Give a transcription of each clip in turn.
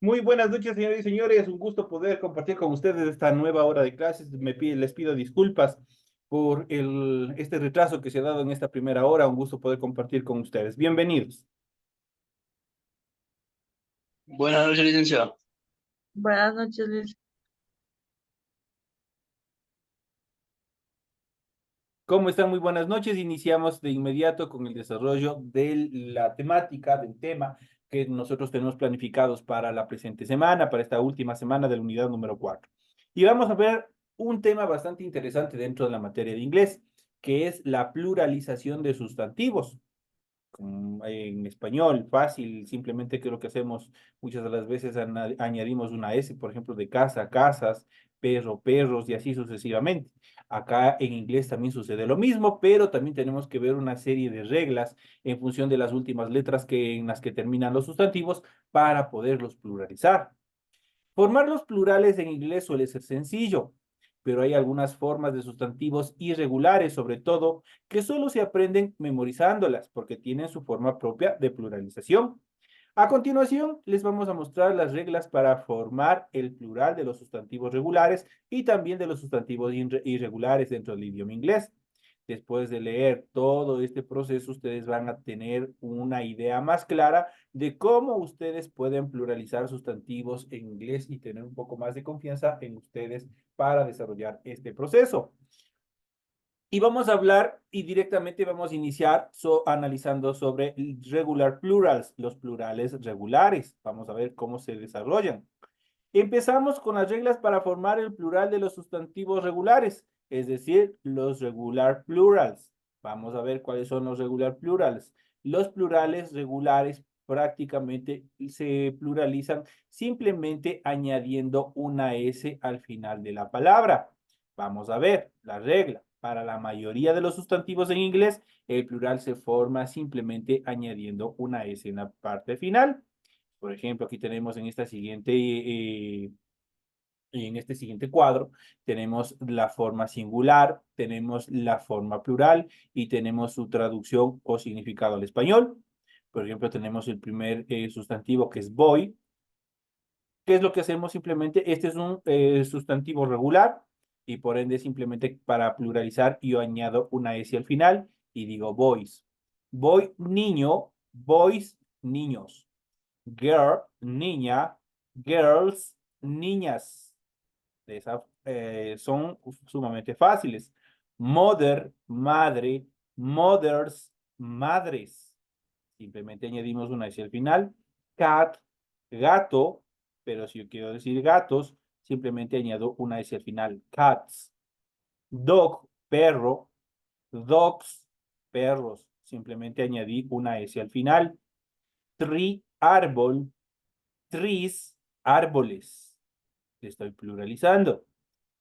Muy buenas noches, señores y señores. Un gusto poder compartir con ustedes esta nueva hora de clases. Les pido disculpas por este retraso que se ha dado en esta primera hora. Un gusto poder compartir con ustedes. Bienvenidos. Buenas noches, licenciado. Buenas noches, Liz. ¿Cómo están? Muy buenas noches. Iniciamos de inmediato con el desarrollo de la temática, del tema que nosotros tenemos planificados para la presente semana, para esta última semana de la unidad número 4. Y vamos a ver un tema bastante interesante dentro de la materia de inglés, que es la pluralización de sustantivos en español, fácil, simplemente que lo que hacemos muchas de las veces añadimos una S, por ejemplo, de casa, casas, perro, perros y así sucesivamente. Acá en inglés también sucede lo mismo, pero también tenemos que ver una serie de reglas en función de las últimas letras en las que terminan los sustantivos para poderlos pluralizar. Formar los plurales en inglés suele ser sencillo, pero hay algunas formas de sustantivos irregulares, sobre todo, que solo se aprenden memorizándolas, porque tienen su forma propia de pluralización. A continuación, les vamos a mostrar las reglas para formar el plural de los sustantivos regulares y también de los sustantivos irregulares dentro del idioma inglés. Después de leer todo este proceso, ustedes van a tener una idea más clara de cómo ustedes pueden pluralizar sustantivos en inglés y tener un poco más de confianza en ustedes para desarrollar este proceso. Y vamos a hablar y directamente vamos a iniciar analizando sobre regular plurals, los plurales regulares. Vamos a ver cómo se desarrollan. Empezamos con las reglas para formar el plural de los sustantivos regulares, es decir, los regular plurals. Vamos a ver cuáles son los regular plurals. Los plurales regulares prácticamente se pluralizan simplemente añadiendo una S al final de la palabra. Vamos a ver la regla. Para la mayoría de los sustantivos en inglés, el plural se forma simplemente añadiendo una S en la parte final. Por ejemplo, aquí tenemos en este siguiente cuadro, tenemos la forma singular, tenemos la forma plural y tenemos su traducción o significado al español. Por ejemplo, tenemos el primer sustantivo que es boy. ¿Qué es lo que hacemos simplemente? Este es un sustantivo regular y por ende simplemente para pluralizar yo añado una S al final y digo boys. Boy, niño, boys, niños. Girl, niña, girls, niñas. Son sumamente fáciles. Mother, madre, mothers, madres. Simplemente añadimos una S al final. Cat, gato, pero si yo quiero decir gatos, simplemente añado una S al final. Cats. Dog, perro, dogs, perros. Simplemente añadí una S al final. Tree, árbol, trees, árboles. Estoy pluralizando.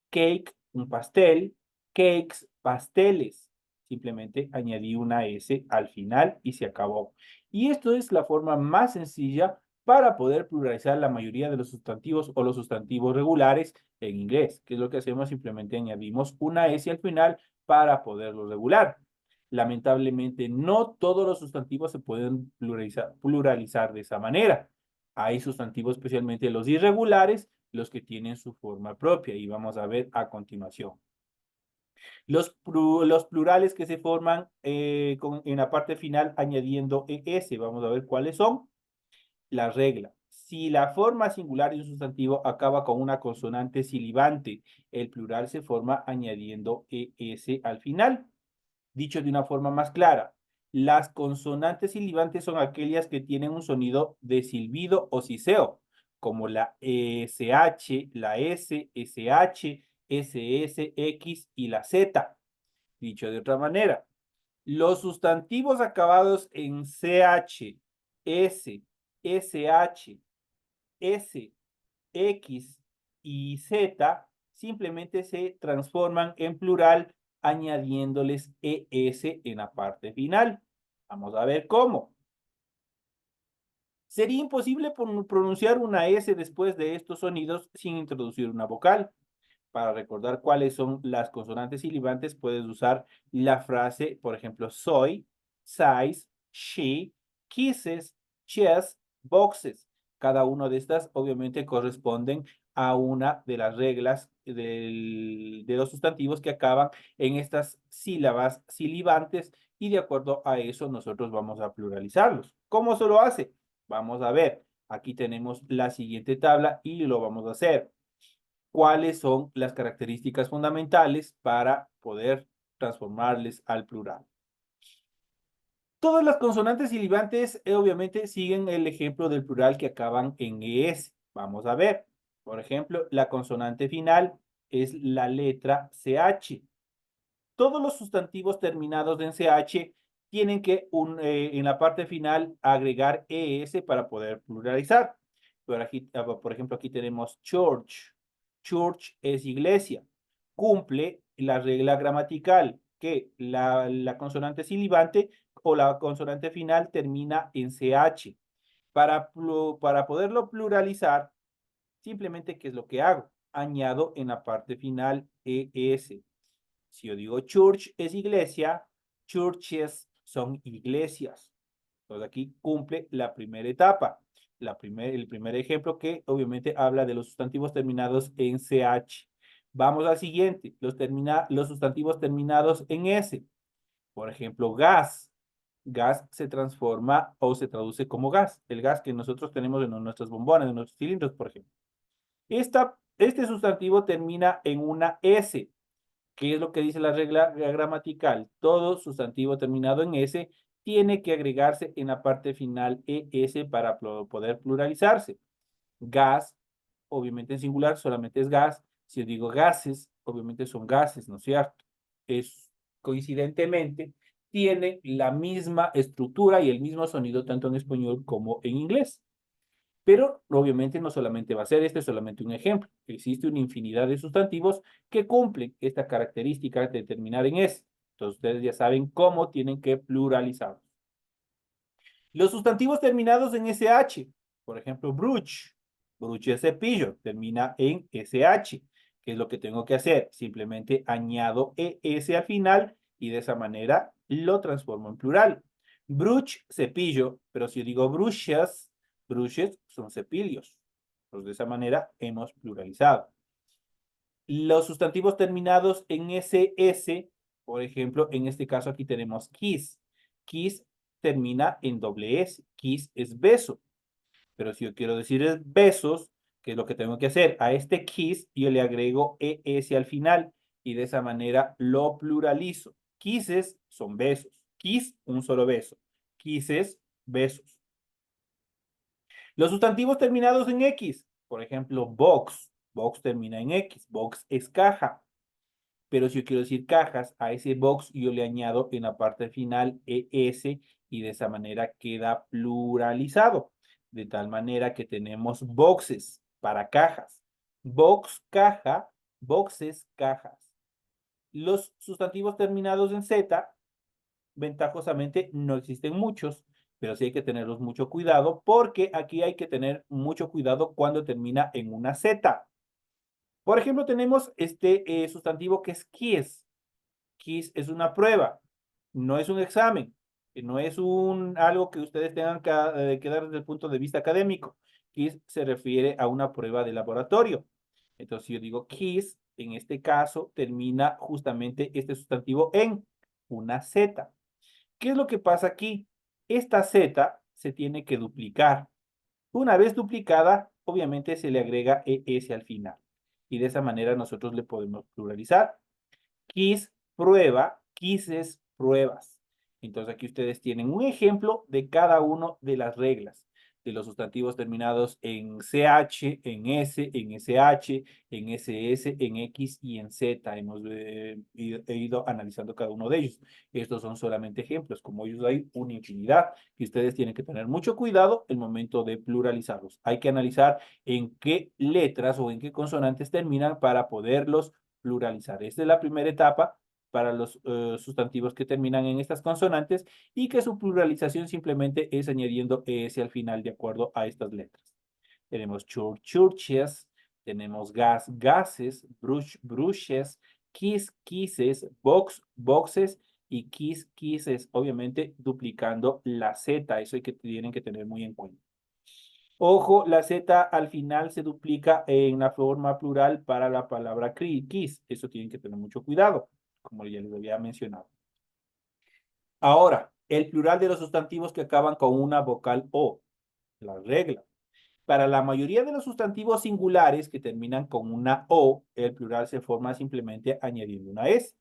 Cake, un pastel. Cakes, pasteles. Simplemente añadí una S al final y se acabó. Y esto es la forma más sencilla para poder pluralizar la mayoría de los sustantivos o los sustantivos regulares en inglés. ¿Qué es lo que hacemos? Simplemente añadimos una S al final para poderlo regular. Lamentablemente, no todos los sustantivos se pueden pluralizar de esa manera. Hay sustantivos, especialmente los irregulares, los que tienen su forma propia y vamos a ver a continuación. Los plurales que se forman en la parte final añadiendo ES, vamos a ver cuáles son. La regla. Si la forma singular de un sustantivo acaba con una consonante silibante, el plural se forma añadiendo ES al final. Dicho de una forma más clara, las consonantes silibantes son aquellas que tienen un sonido de silbido o siseo, como la SH, la S, SH, SS, X y la Z. Dicho de otra manera, los sustantivos acabados en CH, S, SH, S, X y Z simplemente se transforman en plural añadiéndoles ES en la parte final. Vamos a ver cómo. Sería imposible pronunciar una S después de estos sonidos sin introducir una vocal. Para recordar cuáles son las consonantes silibantes, puedes usar la frase, por ejemplo, soy, size, she, kisses, chess, boxes. Cada una de estas obviamente corresponden a una de las reglas de los sustantivos que acaban en estas sílabas silibantes y de acuerdo a eso nosotros vamos a pluralizarlos. ¿Cómo se lo hace? Vamos a ver. Aquí tenemos la siguiente tabla y lo vamos a hacer. ¿Cuáles son las características fundamentales para poder transformarles al plural? Todas las consonantes silibantes obviamente siguen el ejemplo del plural que acaban en ES. Vamos a ver. Por ejemplo, la consonante final es la letra CH. Todos los sustantivos terminados en CH tienen que en la parte final agregar ES para poder pluralizar. Por ejemplo, aquí tenemos church. Church es iglesia. Cumple la regla gramatical que la consonante silibante o la consonante final termina en CH. Para poderlo pluralizar, simplemente, ¿qué es lo que hago? Añado en la parte final ES. Si yo digo church es iglesia, churches son iglesias. Entonces aquí cumple la primera etapa. El primer ejemplo que obviamente habla de los sustantivos terminados en CH. Vamos al siguiente, los sustantivos terminados en S. Por ejemplo, gas. Gas se transforma o se traduce como gas. El gas que nosotros tenemos en nuestras bombonas, en nuestros cilindros, por ejemplo. Este sustantivo termina en una S. ¿Qué es lo que dice la regla gramatical? Todo sustantivo terminado en S tiene que agregarse en la parte final ES para poder pluralizarse. Gas, obviamente en singular, solamente es gas. Si yo digo gases, obviamente son gases, ¿no es cierto? Coincidentemente, tiene la misma estructura y el mismo sonido tanto en español como en inglés. Pero obviamente no solamente va a ser este, es solamente un ejemplo. Existe una infinidad de sustantivos que cumplen esta característica de terminar en S. Entonces ustedes ya saben cómo tienen que pluralizar. Los sustantivos terminados en SH, por ejemplo, brush. Brush es cepillo, termina en SH. ¿Qué es lo que tengo que hacer? Simplemente añado ES al final y de esa manera lo transformo en plural. Brush, cepillo, pero si yo digo brushes, brushes son cepillos. Pues de esa manera hemos pluralizado. Los sustantivos terminados en SS, por ejemplo, en este caso aquí tenemos kiss. Kiss termina en doble S. Kiss es beso. Pero si yo quiero decir besos, ¿qué es lo que tengo que hacer? A este kiss yo le agrego ES al final y de esa manera lo pluralizo. Kisses son besos. Kiss, un solo beso. Kisses, besos. Los sustantivos terminados en X, por ejemplo, box. Box termina en X. Box es caja. Pero si yo quiero decir cajas, a ese box yo le añado en la parte final ES y de esa manera queda pluralizado. De tal manera que tenemos boxes para cajas. Box, caja, boxes, cajas. Los sustantivos terminados en Z, ventajosamente no existen muchos, pero sí hay que tenerlos mucho cuidado porque aquí hay que tener mucho cuidado cuando termina en una Z. Por ejemplo, tenemos este sustantivo que es quiz. Quiz es una prueba, no es un examen, no es algo que ustedes tengan que dar desde el punto de vista académico. Quiz se refiere a una prueba de laboratorio. Entonces, si yo digo quiz, en este caso termina justamente este sustantivo en una Z. ¿Qué es lo que pasa aquí? Esta Z se tiene que duplicar. Una vez duplicada, obviamente se le agrega ES al final. Y de esa manera nosotros le podemos pluralizar. Quiz, prueba, quizzes, pruebas. Entonces aquí ustedes tienen un ejemplo de cada una de las reglas de los sustantivos terminados en CH, en S, en SH, en SS, en X y en Z. Hemos ido analizando cada uno de ellos. Estos son solamente ejemplos. Como ellos hay una infinidad y ustedes tienen que tener mucho cuidado el momento de pluralizarlos. Hay que analizar en qué letras o en qué consonantes terminan para poderlos pluralizar. Esta es la primera etapa para los sustantivos que terminan en estas consonantes y que su pluralización simplemente es añadiendo ES al final de acuerdo a estas letras. Tenemos church, churches, tenemos gas, gases, brush, brushes, kiss, kisses, box, boxes y kiss, kisses, obviamente duplicando la Z, eso hay que tienen que tener muy en cuenta. Ojo, la Z al final se duplica en la forma plural para la palabra kiss. Eso tienen que tener mucho cuidado, como ya les había mencionado. Ahora, el plural de los sustantivos que acaban con una vocal O. La regla. Para la mayoría de los sustantivos singulares que terminan con una O, el plural se forma simplemente añadiendo una S.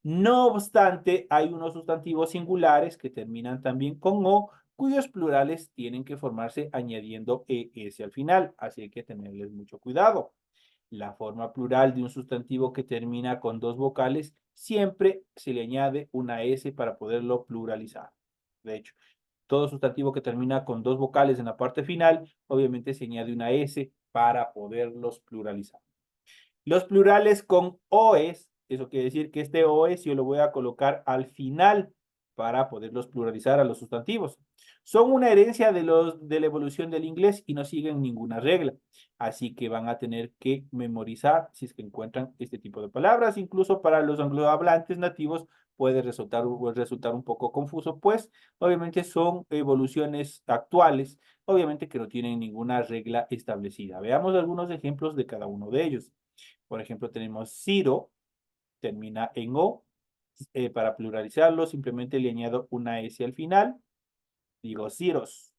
No obstante, hay unos sustantivos singulares que terminan también con O, cuyos plurales tienen que formarse añadiendo ES al final, así hay que tenerles mucho cuidado. La forma plural de un sustantivo que termina con dos vocales siempre se le añade una S para poderlo pluralizar. De hecho, todo sustantivo que termina con dos vocales en la parte final, obviamente se añade una S para poderlos pluralizar. Los plurales con OES, eso quiere decir que este OES yo lo voy a colocar al final para poderlos pluralizar a los sustantivos. Son una herencia de la evolución del inglés y no siguen ninguna regla. Así que van a tener que memorizar si es que encuentran este tipo de palabras. Incluso para los anglohablantes nativos puede resultar un poco confuso, pues obviamente son evoluciones actuales, obviamente que no tienen ninguna regla establecida. Veamos algunos ejemplos de cada uno de ellos. Por ejemplo, tenemos Ciro, termina en O. Para pluralizarlo, simplemente le añado una S al final. Digo ciros.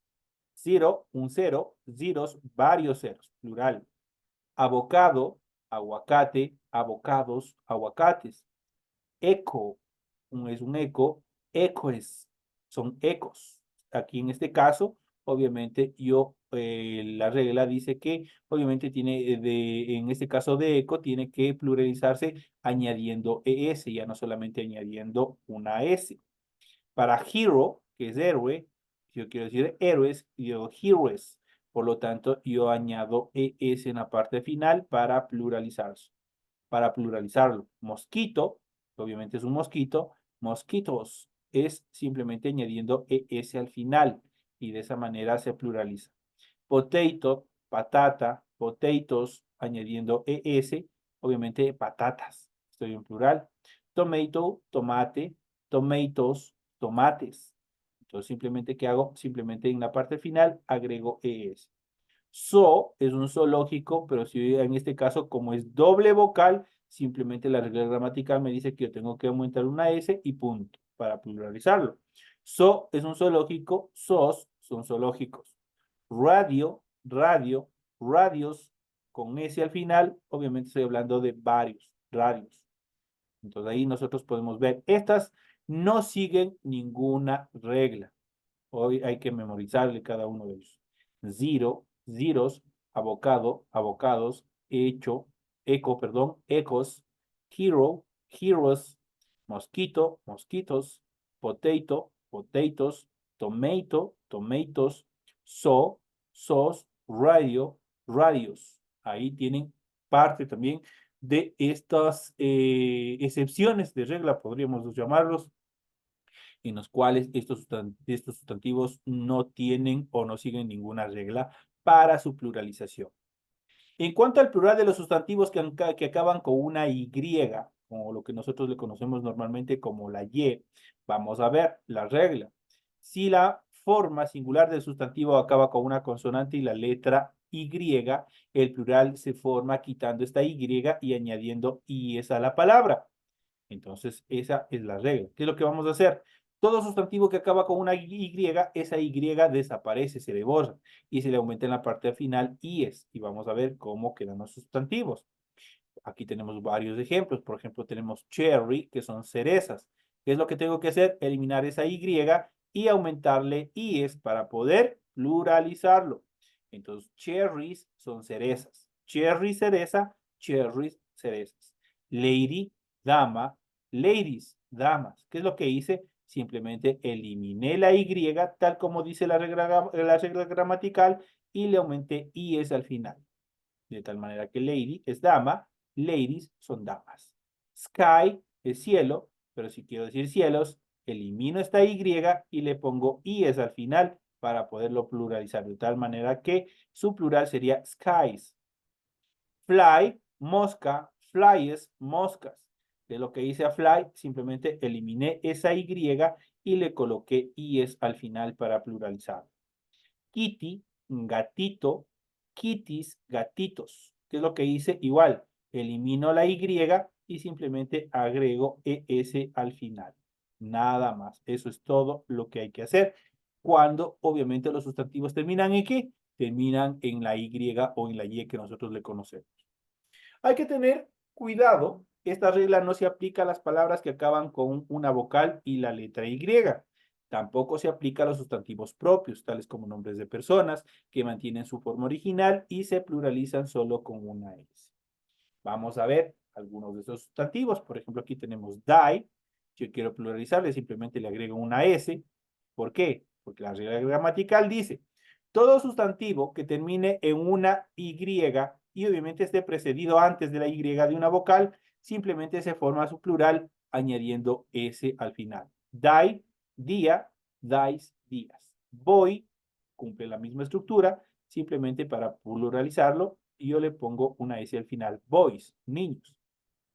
Ciro, un cero. Ciros, varios ceros, plural. Abocado, aguacate, abocados, aguacates. Eco, es un eco. Ecoes, son ecos. Aquí en este caso, obviamente, la regla dice que, obviamente, en este caso de eco, tiene que pluralizarse añadiendo ES, ya no solamente añadiendo una S. Para hero, que es héroe, yo quiero decir héroes, yo heroes. Por lo tanto, yo añado ES en la parte final para pluralizarlo. Mosquito, obviamente es un mosquito. Mosquitos es simplemente añadiendo ES al final y de esa manera se pluraliza. Potato, patata, potatoes, añadiendo ES, obviamente patatas. Estoy en plural. Tomato, tomate, tomatoes, tomates. Entonces, simplemente, ¿qué hago? Simplemente en la parte final agrego ES. So es un zoológico, pero si en este caso, como es doble vocal, simplemente la regla gramatical me dice que yo tengo que aumentar una S y punto, para pluralizarlo. So es un zoológico, sos son zoológicos. Radio, radio, radios, con S al final, obviamente estoy hablando de varios, radios. Entonces ahí nosotros podemos ver, estas no siguen ninguna regla. Hoy hay que memorizarle cada uno de ellos. Zero, zeros, abocado, abocados, hecho, eco, perdón, ecos, hero, heroes, mosquito, mosquitos, potato, potatoes, tomato, tomatoes, sos, radio, radios. Ahí tienen parte también de estas excepciones de regla, podríamos llamarlos, en los cuales estos sustantivos no tienen o no siguen ninguna regla para su pluralización. En cuanto al plural de los sustantivos que acaban con una Y, o lo que nosotros le conocemos normalmente como la Y, vamos a ver la regla. Si la forma singular del sustantivo acaba con una consonante y la letra Y, el plural se forma quitando esta Y y añadiendo IES a la palabra. Entonces, esa es la regla. ¿Qué es lo que vamos a hacer? Todo sustantivo que acaba con una Y, esa Y desaparece, se le borra y se le aumenta en la parte final IES. Y vamos a ver cómo quedan los sustantivos. Aquí tenemos varios ejemplos. Por ejemplo, tenemos cherry, que son cerezas. ¿Qué es lo que tengo que hacer? Eliminar esa Y y aumentarle IES para poder pluralizarlo. Entonces, cherries son cerezas. Cherry, cereza, cherries, cerezas. Lady, dama, ladies, damas. ¿Qué es lo que hice? Simplemente eliminé la Y, tal como dice la regla gramatical, y le aumenté IES al final. De tal manera que lady es dama, ladies son damas. Sky es cielo, pero si quiero decir cielos, elimino esta Y y le pongo IES al final para poderlo pluralizar, de tal manera que su plural sería skies. Fly, mosca, flies, moscas. De lo que hice a fly, simplemente eliminé esa Y y le coloqué IES al final para pluralizar. Kitty, gatito, kitties, gatitos. ¿Qué es lo que hice? Igual, elimino la Y y simplemente agrego ES al final. Nada más. Eso es todo lo que hay que hacer cuando obviamente los sustantivos terminan en ¿qué? Terminan en la Y o en la Y que nosotros le conocemos. Hay que tener cuidado. Esta regla no se aplica a las palabras que acaban con una vocal y la letra Y. Tampoco se aplica a los sustantivos propios, tales como nombres de personas, que mantienen su forma original y se pluralizan solo con una S. Vamos a ver algunos de esos sustantivos. Por ejemplo, aquí tenemos die. Si yo quiero pluralizarle, simplemente le agrego una S. ¿Por qué? Porque la regla gramatical dice, todo sustantivo que termine en una Y y obviamente esté precedido antes de la Y de una vocal, simplemente se forma su plural añadiendo S al final. Die, día, dies, días. Boy cumple la misma estructura, simplemente para pluralizarlo, y yo le pongo una S al final. Boys, niños.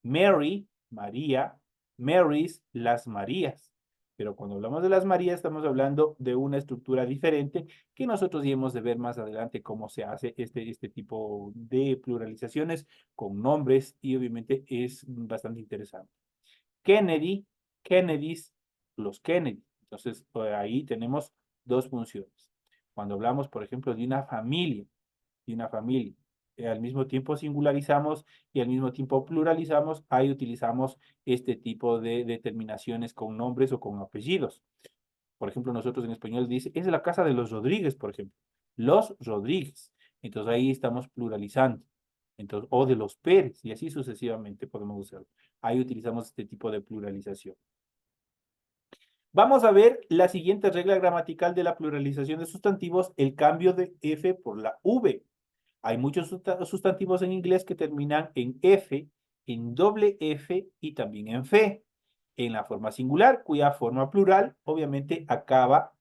Mary, María. Marys, las Marías. Pero cuando hablamos de las Marías, estamos hablando de una estructura diferente que nosotros iremos de ver más adelante cómo se hace este tipo de pluralizaciones con nombres y obviamente es bastante interesante. Kennedy, Kennedys, los Kennedy. Entonces, ahí tenemos dos funciones. Cuando hablamos, por ejemplo, de una familia, al mismo tiempo singularizamos y al mismo tiempo pluralizamos, ahí utilizamos este tipo de determinaciones con nombres o con apellidos. Por ejemplo, nosotros en español dice, es la casa de los Rodríguez, por ejemplo. Los Rodríguez. Entonces ahí estamos pluralizando. Entonces, o de los Pérez, y así sucesivamente podemos usarlo. Ahí utilizamos este tipo de pluralización. Vamos a ver la siguiente regla gramatical de la pluralización de sustantivos, el cambio de F por la V. Hay muchos sustantivos en inglés que terminan en F, en doble F y también en fe. En la forma singular, cuya forma plural, obviamente,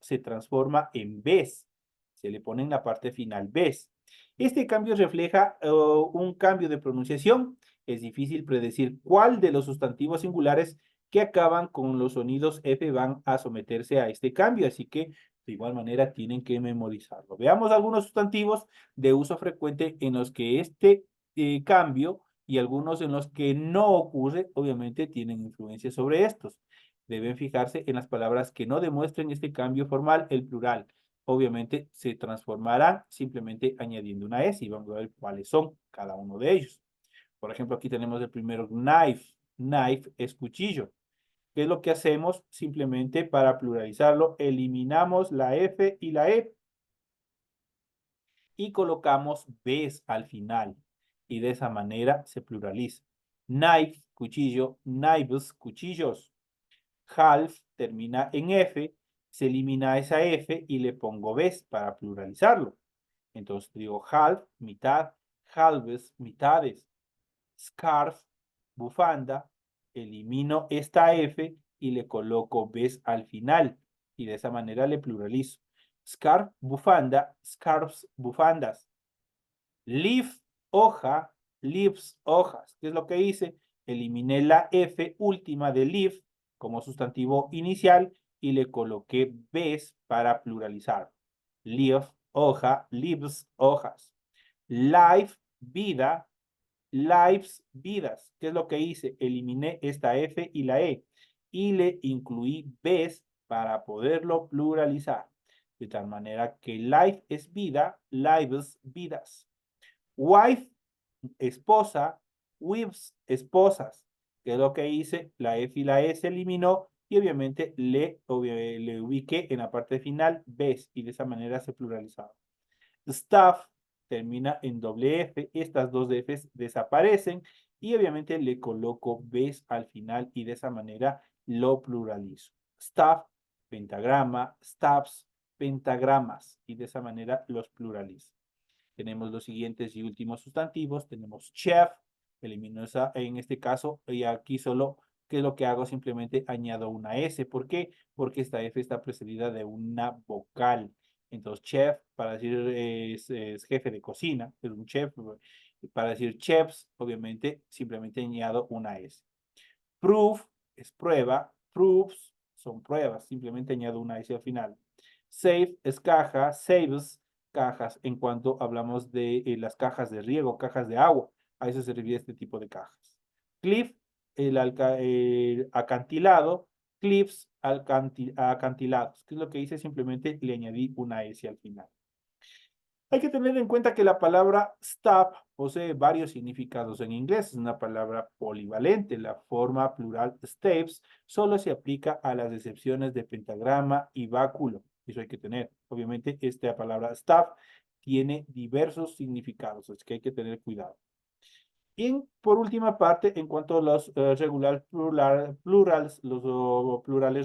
se transforma en ves. Se le pone en la parte final ves. Este cambio refleja un cambio de pronunciación. Es difícil predecir cuál de los sustantivos singulares que acaban con los sonidos F van a someterse a este cambio, así que de igual manera tienen que memorizarlo. Veamos algunos sustantivos de uso frecuente en los que este cambio y algunos en los que no ocurre, obviamente tienen influencia sobre estos. Deben fijarse en las palabras que no demuestren este cambio formal, el plural. Obviamente se transformarán simplemente añadiendo una S y vamos a ver cuáles son cada uno de ellos. Por ejemplo, aquí tenemos el primero, knife. Knife es cuchillo. ¿Qué es lo que hacemos? Simplemente para pluralizarlo, eliminamos la F y la E y colocamos Bs al final. Y de esa manera se pluraliza. Knife, cuchillo, knives, cuchillos. Half termina en F, se elimina esa F y le pongo Bs para pluralizarlo. Entonces digo half, mitad, halves, mitades. Scarf, bufanda, elimino esta F y le coloco Bs al final. Y de esa manera le pluralizo. Scarf, bufanda, scarves, bufandas. Leaf, hoja, leaves, hojas. ¿Qué es lo que hice? Eliminé la F última de leaf como sustantivo inicial y le coloqué Bs para pluralizar. Leaf, hoja, leaves, hojas. Life, vida, lives, vidas. ¿Qué es lo que hice? Eliminé esta F y la E y le incluí Bs para poderlo pluralizar. De tal manera que life es vida, lives, vidas. Wife, esposa, wives, esposas. ¿Qué es lo que hice? La F y la E se eliminó y obviamente le ubiqué en la parte final Bs y de esa manera se pluralizaba. Staff termina en doble F, estas dos Fs desaparecen y obviamente le coloco Bs al final y de esa manera lo pluralizo. Staff, pentagrama, staffs, pentagramas y de esa manera los pluralizo. Tenemos los siguientes y últimos sustantivos. Tenemos chef, elimino esa en este caso y aquí solo, ¿qué es lo que hago? Simplemente añado una S. ¿Por qué? Porque esta F está precedida de una vocal. Entonces, chef, para decir es jefe de cocina, es un chef. Para decir chefs, obviamente, simplemente añado una S. Proof es prueba. Proofs son pruebas. Simplemente añado una S al final. Safe es caja. Saves, cajas en cuanto hablamos de las cajas de riego, cajas de agua. A eso se refiere este tipo de cajas. Cliff, el acantilado. Cliffs, acantilados. ¿Qué es lo que hice? Simplemente le añadí una S al final. Hay que tener en cuenta que la palabra stop posee varios significados en inglés. Es una palabra polivalente. La forma plural steps solo se aplica a las excepciones de pentagrama y báculo. Eso hay que tener. Obviamente, esta palabra stop tiene diversos significados, así que hay que tener cuidado. Y por última parte, en cuanto a los plurales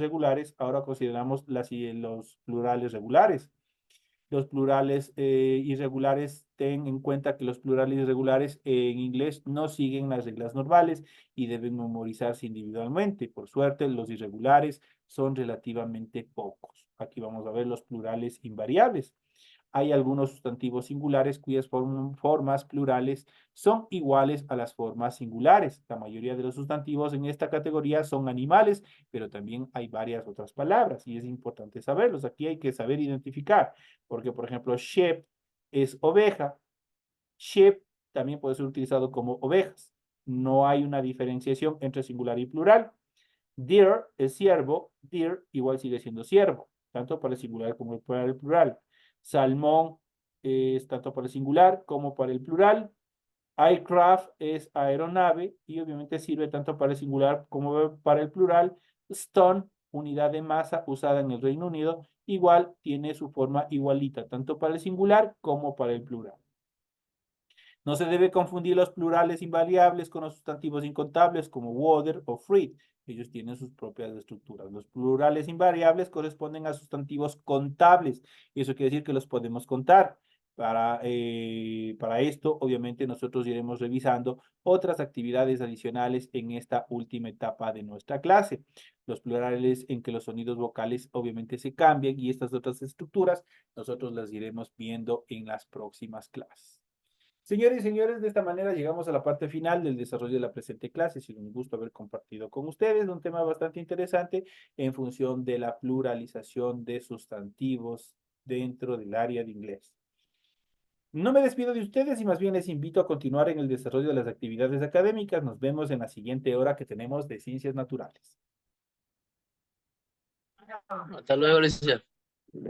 regulares, ahora consideramos los plurales regulares. Los plurales irregulares, ten en cuenta que los plurales irregulares en inglés no siguen las reglas normales y deben memorizarse individualmente. Por suerte, los irregulares son relativamente pocos. Aquí vamos a ver los plurales invariables. Hay algunos sustantivos singulares cuyas formas plurales son iguales a las formas singulares. La mayoría de los sustantivos en esta categoría son animales, pero también hay varias otras palabras y es importante saberlos. Aquí hay que saber identificar, porque por ejemplo, sheep es oveja. Sheep también puede ser utilizado como ovejas. No hay una diferenciación entre singular y plural. Deer es ciervo. Deer igual sigue siendo ciervo, tanto para el singular como para el plural. Salmón es tanto para el singular como para el plural. Aircraft es aeronave y obviamente sirve tanto para el singular como para el plural. Stone, unidad de masa usada en el Reino Unido, igual tiene su forma igualita, tanto para el singular como para el plural. No se debe confundir los plurales invariables con los sustantivos incontables como water o fruit. Ellos tienen sus propias estructuras. Los plurales invariables corresponden a sustantivos contables. Y eso quiere decir que los podemos contar. Para esto, obviamente, nosotros iremos revisando otras actividades adicionales en esta última etapa de nuestra clase. Los plurales en que los sonidos vocales obviamente se cambian y estas otras estructuras nosotros las iremos viendo en las próximas clases. Señores y señores, de esta manera llegamos a la parte final del desarrollo de la presente clase. Ha sido un gusto haber compartido con ustedes un tema bastante interesante en función de la pluralización de sustantivos dentro del área de inglés. No me despido de ustedes y más bien les invito a continuar en el desarrollo de las actividades académicas. Nos vemos en la siguiente hora que tenemos de ciencias naturales. Hasta luego, licenciado.